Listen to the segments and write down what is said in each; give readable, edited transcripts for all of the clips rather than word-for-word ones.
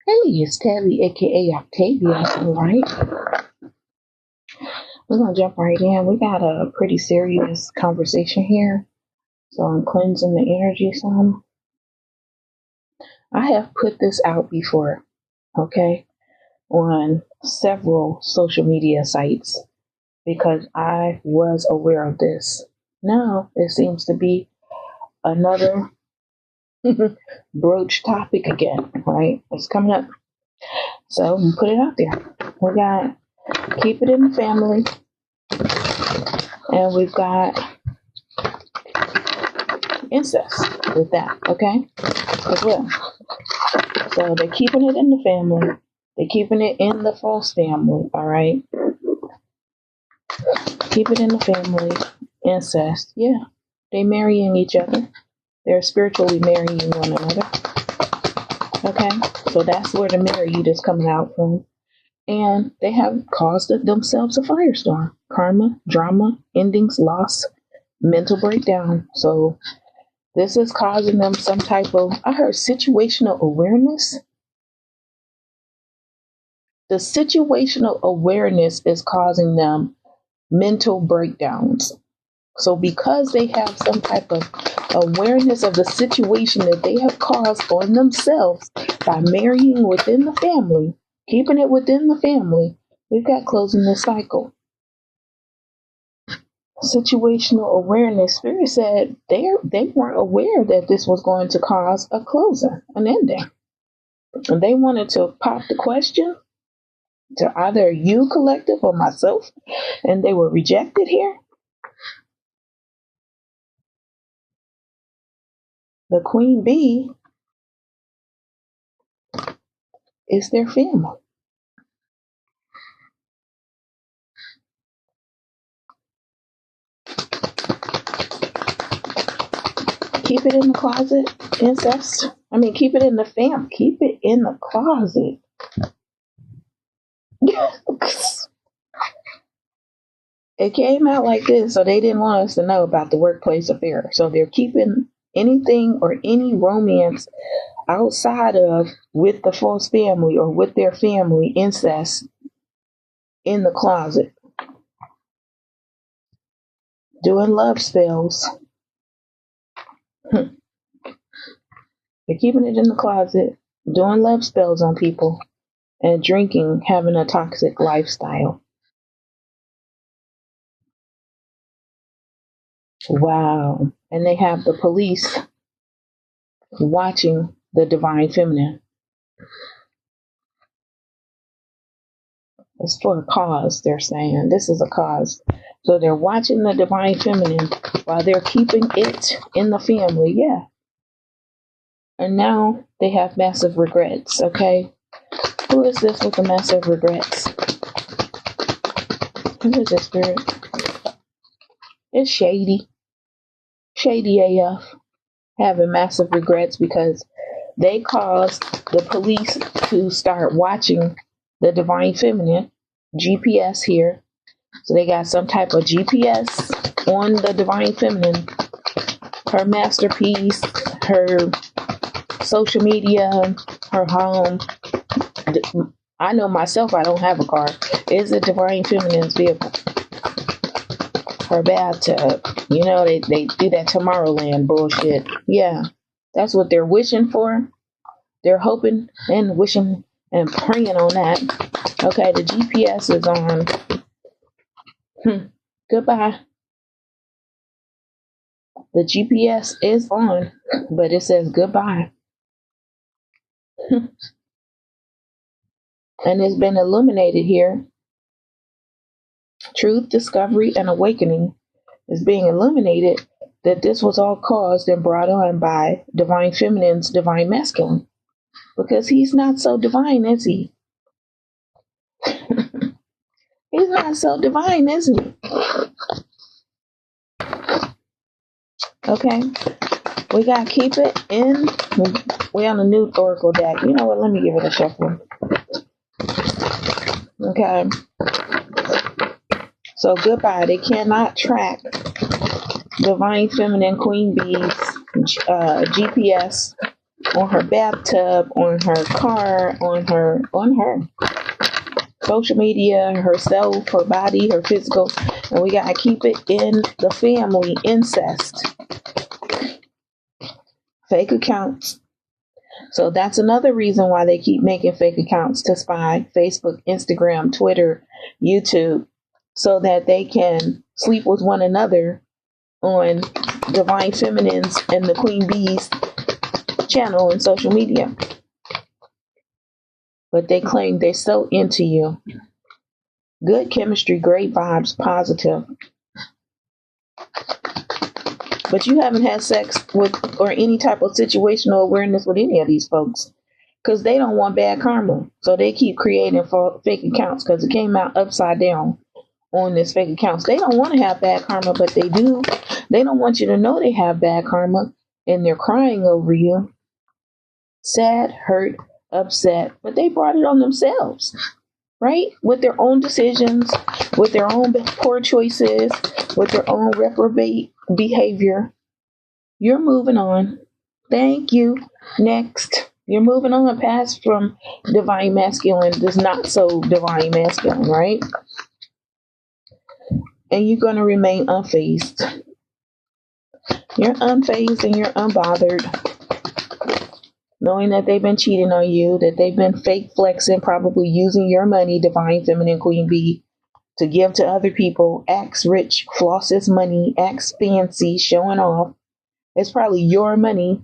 Hey, it's Tabby, aka Octavia. All right, we're gonna jump right in. We got a pretty serious conversation here, so I'm cleansing the energy some. I have put this out before, okay, on several social media sites because I was aware of this. Now it seems to be another broach topic again, right? It's coming up, so I'm put it out there. We got keep it in the family, and we've got incest with that, okay, as well. So they're keeping it in the family. They're keeping it in the false family, all right? Keep it in the family. Incest, yeah. They marrying each other. They're spiritually marrying one another. Okay? So that's where the married is coming out from. And they have caused themselves a firestorm. Karma, drama, endings, loss, mental breakdown. So this is causing them some type of, I heard situational awareness. The situational awareness is causing them mental breakdowns. So because they have some type of awareness of the situation that they have caused on themselves by marrying within the family, keeping it within the family, we've got closing the cycle. Situational awareness, Spirit said they weren't aware that this was going to cause a closing, an ending. And they wanted to pop the question to either you collective or myself, and they were rejected here. The queen bee is their family. Keep it in the closet, incest. I mean, keep it in the family. Keep it in the closet. It came out like this, so they didn't want us to know about the workplace affair. So they're keeping anything or any romance outside of with the false family or with their family, incest, in the closet. Doing love spells. They're keeping it in the closet, doing love spells on people, and drinking, having a toxic lifestyle. Wow. And they have the police watching the divine feminine. It's for a cause, they're saying. This is a cause. So they're watching the divine feminine while they're keeping it in the family. Yeah. And now they have massive regrets, okay? Who is this with the massive regrets? Who is this spirit? It's shady. Shady AF. Having massive regrets because they caused the police to start watching the divine feminine, GPS here. So they got some type of GPS on the divine feminine, her masterpiece, her social media, her home. I know myself, I don't have a car. It's a divine feminine's vehicle. Her bathtub. You know, they do that Tomorrowland bullshit. Yeah, that's what they're wishing for. They're hoping and wishing and praying on that. Okay, the GPS is on. Goodbye. The GPS is on, but it says goodbye. And it's been illuminated here. Truth, discovery, and awakening is being illuminated that this was all caused and brought on by divine feminine's divine masculine. Because he's not so divine, is he? He's not so divine, is he? Okay. We got to keep it in. We on a new Oracle deck. You know what? Let me give it a shuffle. Okay. So goodbye. They cannot track divine feminine queen bees GPS on her bathtub, on her car, on her social media, herself, her body, her physical, and we gotta keep it in the family. Incest, fake accounts. So that's another reason why they keep making fake accounts to spy Facebook, Instagram, Twitter, YouTube, so that they can sleep with one another on Divine Feminine's and the Queen Bee's channel and social media. But they claim they're so into you. Good chemistry, great vibes, positive. But you haven't had sex with or any type of situational awareness with any of these folks because they don't want bad karma. So they keep creating fake accounts because it came out upside down on this fake accounts. They don't want to have bad karma, but they do. They don't want you to know they have bad karma and they're crying over you. Sad, hurt, upset, but they brought it on themselves, right? With their own decisions, with their own poor choices, with their own reprobate behavior. You're moving on. Thank you. Next. You're moving on past from divine masculine, this not so divine masculine, right? And you're going to remain unfazed. You're unfazed and you're unbothered. Knowing that they've been cheating on you, that they've been fake flexing, probably using your money, divine feminine queen bee, to give to other people, acts rich, flosses money, acts fancy, showing off. It's probably your money,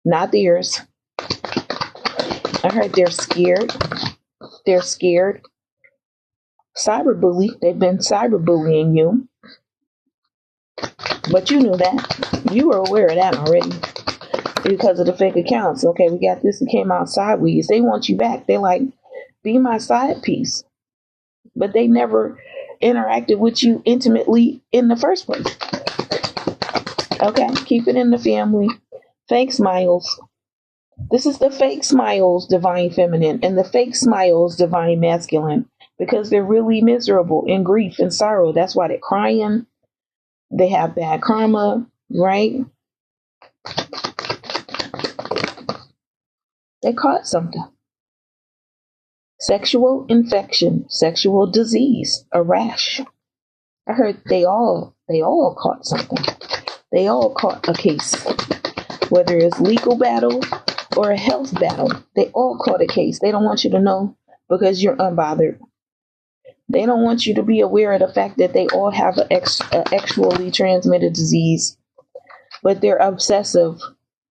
not theirs. I heard they're scared. They're scared. Cyberbully. They've been cyberbullying you. But you knew that. You were aware of that already because of the fake accounts. Okay, we got this. It came out sideways. They want you back. They like, be my side piece. But they never interacted with you intimately in the first place. Okay, keep it in the family. Fake smiles. This is the fake smiles, divine feminine, and the fake smiles, divine masculine, because they're really miserable in grief and sorrow. That's why they're crying. They have bad karma, right? They caught something. Sexual infection, sexual disease, a rash. I heard they all caught something. They all caught a case. Whether it's legal battle or a health battle, they all caught a case. They don't want you to know because you're unbothered. They don't want you to be aware of the fact that they all have an sexually transmitted disease, but they're obsessive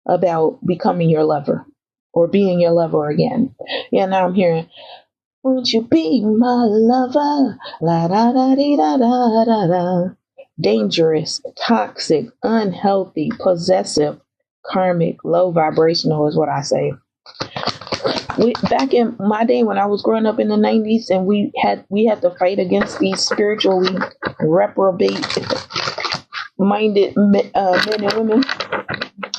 about becoming your lover or being your lover again. Yeah, now I'm hearing, won't you be my lover? La da da dee da da da da. Dangerous, toxic, unhealthy, possessive, karmic, low vibrational is what I say. Back in my day when I was growing up in the 90s and we had to fight against these spiritually reprobate minded men and women,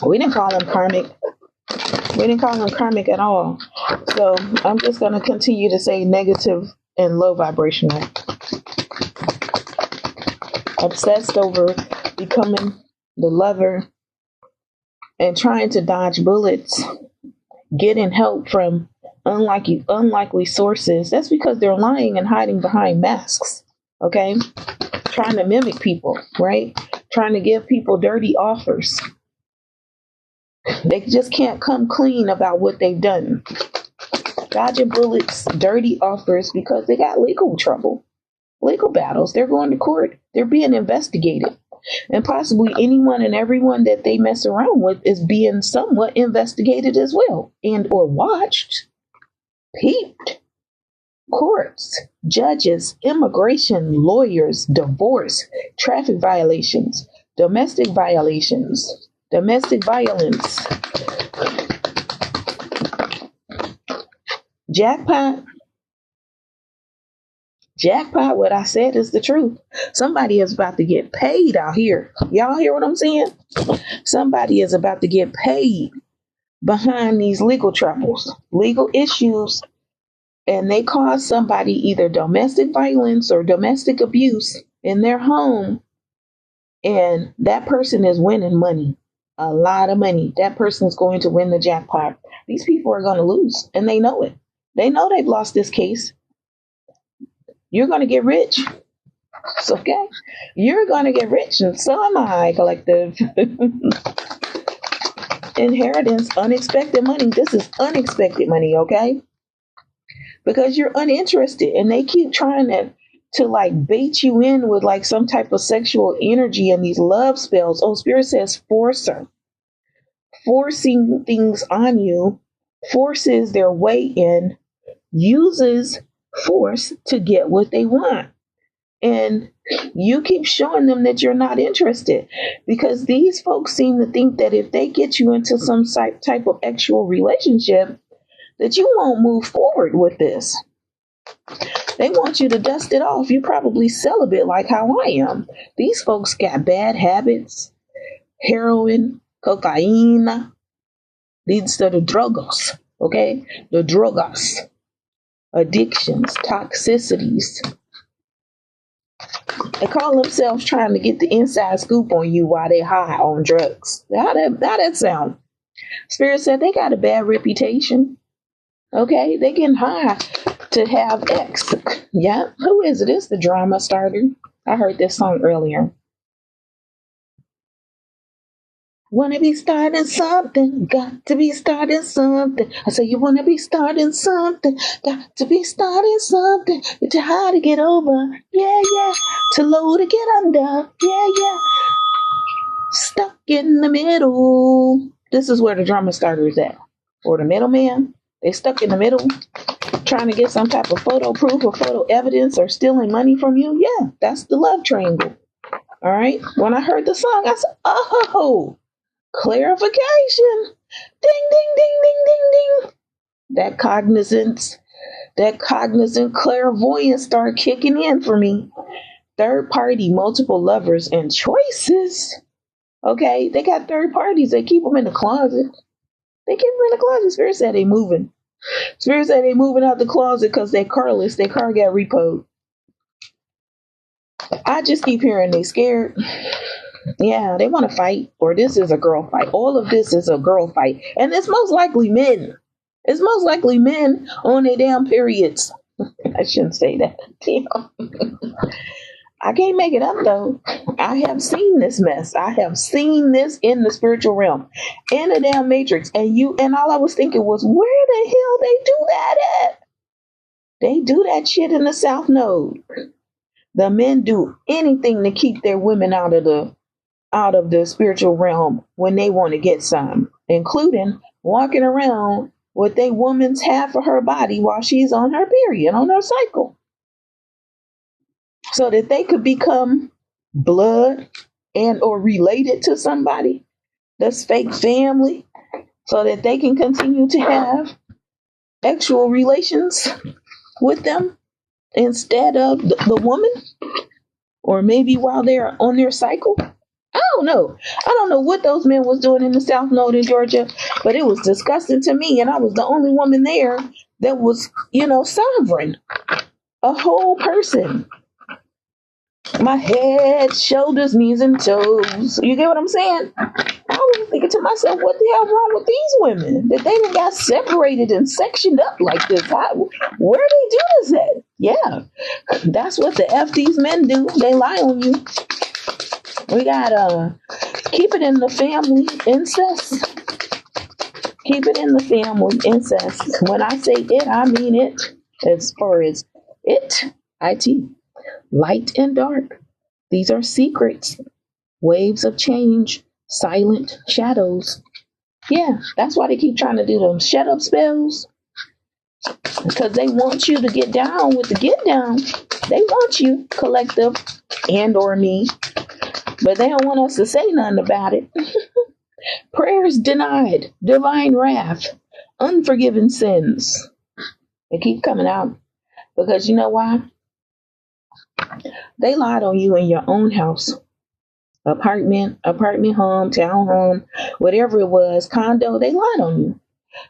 we didn't call them karmic. We didn't call them karmic at all. So I'm just going to continue to say negative and low vibrational. Obsessed over becoming the lover and trying to dodge bullets, getting help from unlikely sources. That's because they're lying and hiding behind masks. Okay? Trying to mimic people, right? Trying to give people dirty offers. They just can't come clean about what they've done. Dodging bullets, dirty offers because they got legal trouble. Legal battles. They're going to court. They're being investigated. And possibly anyone and everyone that they mess around with is being somewhat investigated as well. And or watched, peeped. Courts, judges, immigration, lawyers, divorce, traffic violations, domestic violations, domestic violence. Jackpot. Jackpot, what I said is the truth. Somebody is about to get paid out here. Y'all hear what I'm saying? Somebody is about to get paid behind these legal troubles, legal issues, and they cause somebody either domestic violence or domestic abuse in their home, and that person is winning money. a lot of money. That person's going to win the jackpot. These people are going to lose, and they know it. They know they've lost this case. You're going to get rich. It's okay. You're going to get rich, and so am I. Collective inheritance, unexpected money. This is unexpected money, okay? Because you're uninterested, and they keep trying to like bait you in with like some type of sexual energy and these love spells. Oh, Spirit says forcer, forcing things on you, forces their way in, uses force to get what they want. And you keep showing them that you're not interested, because these folks seem to think that if they get you into some type of actual relationship, that you won't move forward with this. They want you to dust it off. You're probably celibate like how I am. These folks got bad habits, heroin, cocaine. These are the drugos, okay? The drogas, addictions, toxicities. They call themselves trying to get the inside scoop on you while they high on drugs. How that sound? Spirit said they got a bad reputation. Okay, they getting high to have X. Yeah, who is it? It's the drama starter. I heard this song earlier. Wanna be starting something, got to be starting something. I say you wanna be starting something, got to be starting something. It's too hard to get over, yeah, yeah. Too low to get under, yeah, yeah. Stuck in the middle. This is where the drama starter is at. Or the middleman. They stuck in the middle, trying to get some type of photo proof or photo evidence or stealing money from you. Yeah, that's the love triangle. All right. When I heard the song, I said, oh, clarification. Ding, ding, ding, ding, ding, ding. That cognizant clairvoyance started kicking in for me. Third party, multiple lovers, and choices. Okay, they got third parties. They keep them in the closet. They keep them in the closet. Spirit said they moving. Spirit said they moving out the closet because they carless. Their car got repoed. I just keep hearing they scared. Yeah, they want to fight, or this is a girl fight. All of this is a girl fight. And it's most likely men. It's most likely men on their damn periods. I shouldn't say that. I can't make it up though. I have seen this mess. I have seen this in the spiritual realm, in the damn matrix. And all I was thinking was, where the hell they do that at? They do that shit in the South Node. The men do anything to keep their women out of the spiritual realm when they want to get some, including walking around with a woman's half of her body while she's on her period, on her cycle, so that they could become blood and or related to somebody that's fake family, so that they can continue to have sexual relations with them instead of the woman, or maybe while they're on their cycle. I don't know. I don't know what those men was doing in the South Node in Georgia, but it was disgusting to me, and I was the only woman there that was, sovereign, a whole person. My head, shoulders, knees, and toes. You get what I'm saying? I was thinking to myself, what the hell wrong with these women? That they done got separated and sectioned up like this. Where they do this at? Yeah, that's what the F these men do. They lie on you. We got keep it in the family, incest. Keep it in the family, incest. When I say it, I mean it. As far as it, light and dark. These are secrets, waves of change, silent shadows. Yeah, that's why they keep trying to do them shut up spells. Because they want you to get down with the get down. They want you, collective, and or me. But they don't want us to say nothing about it. Prayers denied, divine wrath, unforgiven sins. They keep coming out. Because you know why? They lied on you in your own house. Apartment home, townhome, whatever it was, condo, they lied on you.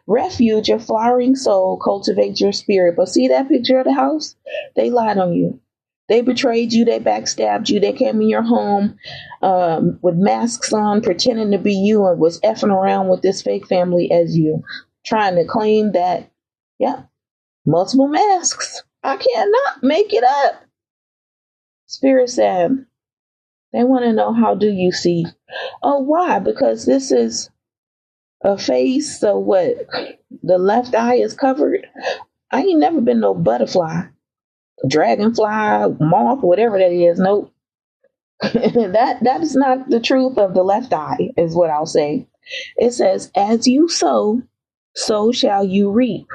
Refuge, your flowering soul, cultivate your spirit. But see that picture of the house? They lied on you. They betrayed you. They backstabbed you. They came in your home with masks on, pretending to be you, and was effing around with this fake family as you, trying to claim that, yeah, multiple masks. I cannot make it up. Spirit said, they want to know, how do you see? Oh, why? Because this is a face. So what? The left eye is covered. I ain't never been no butterfly, dragonfly, moth, whatever that is. Nope. that is not the truth of the left eye, is what I'll say. It says, as you sow, so shall you reap.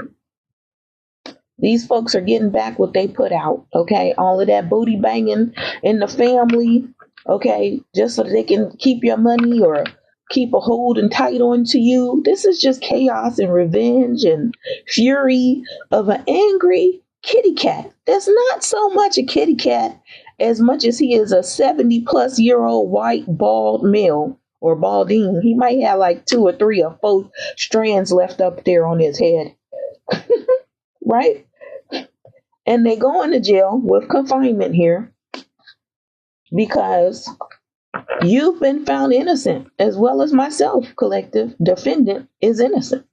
These folks are getting back what they put out. Okay. All of that booty banging in the family. Okay. Just so that they can keep your money or keep a hold and tight on to you. This is just chaos and revenge and fury of an angry kitty cat. That's not so much a kitty cat as much as he is a 70-plus-year-old white bald male or balding. He might have like 2 or 3 or 4 strands left up there on his head. Right? And they go into jail with confinement here because you've been found innocent, as well as myself, collective defendant is innocent.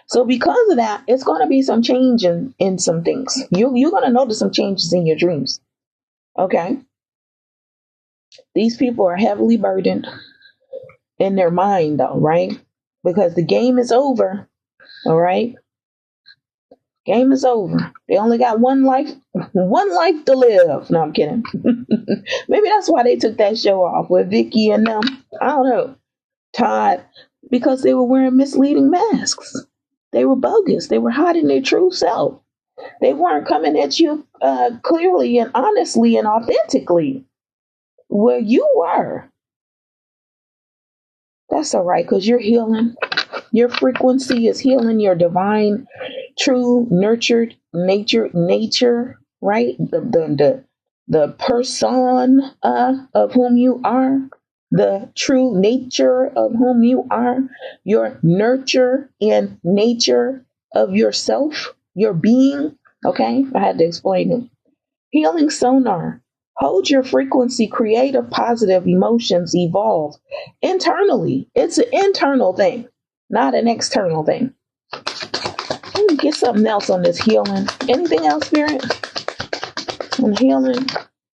So because of that, it's going to be some change in some things. You're going to notice some changes in your dreams. Okay? These people are heavily burdened in their mind, though, right? Because the game is over. All right? Game is over. They only got one life to live. No, I'm kidding. Maybe that's why they took that show off with Vicky and them. I don't know. Todd, because they were wearing misleading masks. They were bogus. They were hiding their true self. They weren't coming at you clearly and honestly and authentically. Well, you were. That's all right, because you're healing. Your frequency is healing your divine, true, nurtured nature, right? The person of whom you are, the true nature of whom you are, your nurture and nature of yourself, your being. Okay, I had to explain it. Healing sonar. Hold your frequency, creative, positive emotions evolve internally. It's an internal thing, not an external thing. Let me get something else on this healing. Anything else, Spirit? On healing?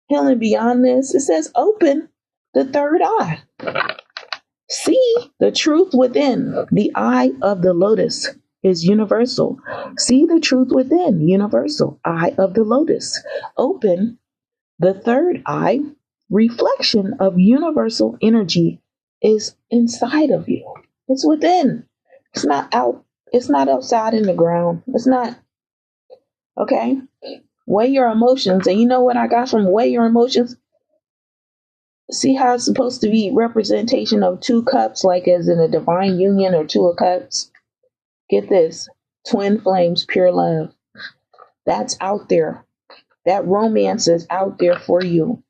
Healing beyond this? It says open the third eye. See the truth within. The eye of the lotus is universal. See the truth within. Universal. Eye of the lotus. Open the third eye. Reflection of universal energy is inside of you. It's within. It's not out. It's not outside in the ground. It's not. Okay? Weigh your emotions. And you know what I got from weigh your emotions? See how it's supposed to be representation of 2 cups, like as in a divine union, or 2 of cups? Get this. Twin flames, pure love. That's out there. That romance is out there for you.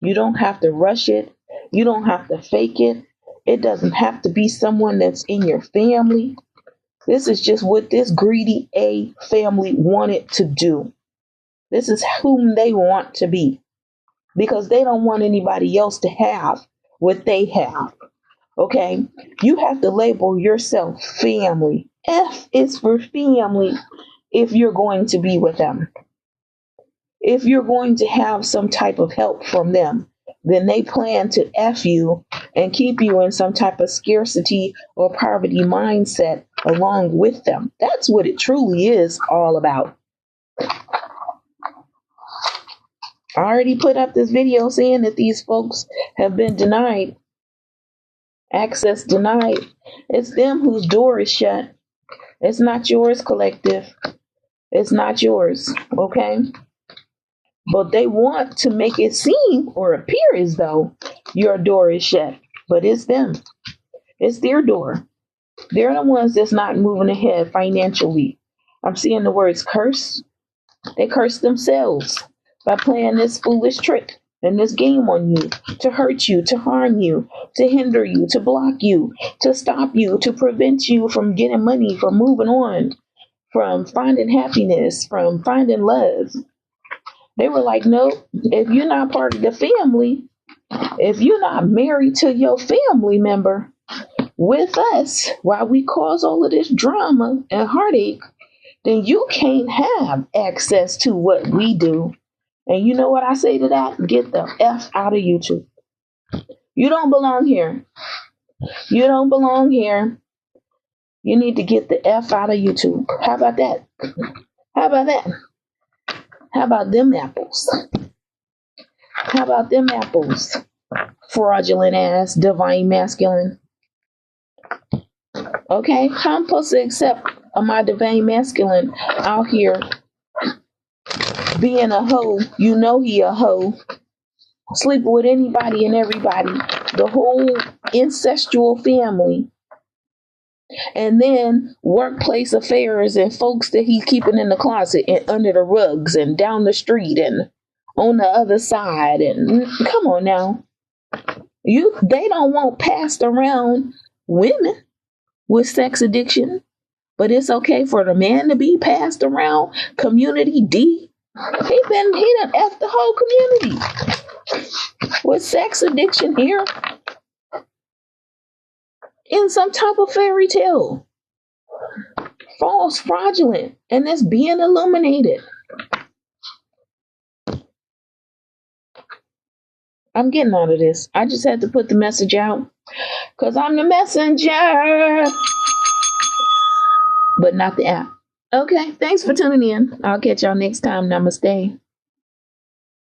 You don't have to rush it. You don't have to fake it. It doesn't have to be someone that's in your family. This is just what this greedy A family wanted to do. This is whom they want to be. Because they don't want anybody else to have what they have. Okay? You have to label yourself family. F is for family if you're going to be with them. If you're going to have some type of help from them, then they plan to F you and keep you in some type of scarcity or poverty mindset along with them. That's what it truly is all about. I already put up this video saying that these folks have been denied, access denied. It's them whose door is shut. It's not yours, collective. It's not yours, okay? But they want to make it seem or appear as though your door is shut. But it's them. It's their door. They're the ones that's not moving ahead financially. I'm seeing the words curse. They curse themselves by playing this foolish trick and this game on you, to hurt you, to harm you, to hinder you, to block you, to stop you, to prevent you from getting money, from moving on, from finding happiness, from finding love. They were like, no, if you're not part of the family, if you're not married to your family member with us, while we cause all of this drama and heartache, then you can't have access to what we do. And you know what I say to that? Get the F out of YouTube. You don't belong here. You don't belong here. You need to get the F out of YouTube. How about that? How about that? How about them apples? How about them apples? Fraudulent ass, divine masculine. Okay? How I'm supposed to accept my divine masculine out here being a hoe? You know he a hoe. Sleeping with anybody and everybody. The whole incestual family. And then workplace affairs and folks that he's keeping in the closet and under the rugs and down the street and on the other side. And come on now. They don't want passed around women with sex addiction, but it's okay for the man to be passed around community D. He done effed the whole community with sex addiction here in some type of fairy tale. False, fraudulent, and it's being illuminated. I'm getting out of this. I just had to put the message out because I'm the messenger, but not the app. Okay, thanks for tuning in. I'll catch y'all next time. Namaste.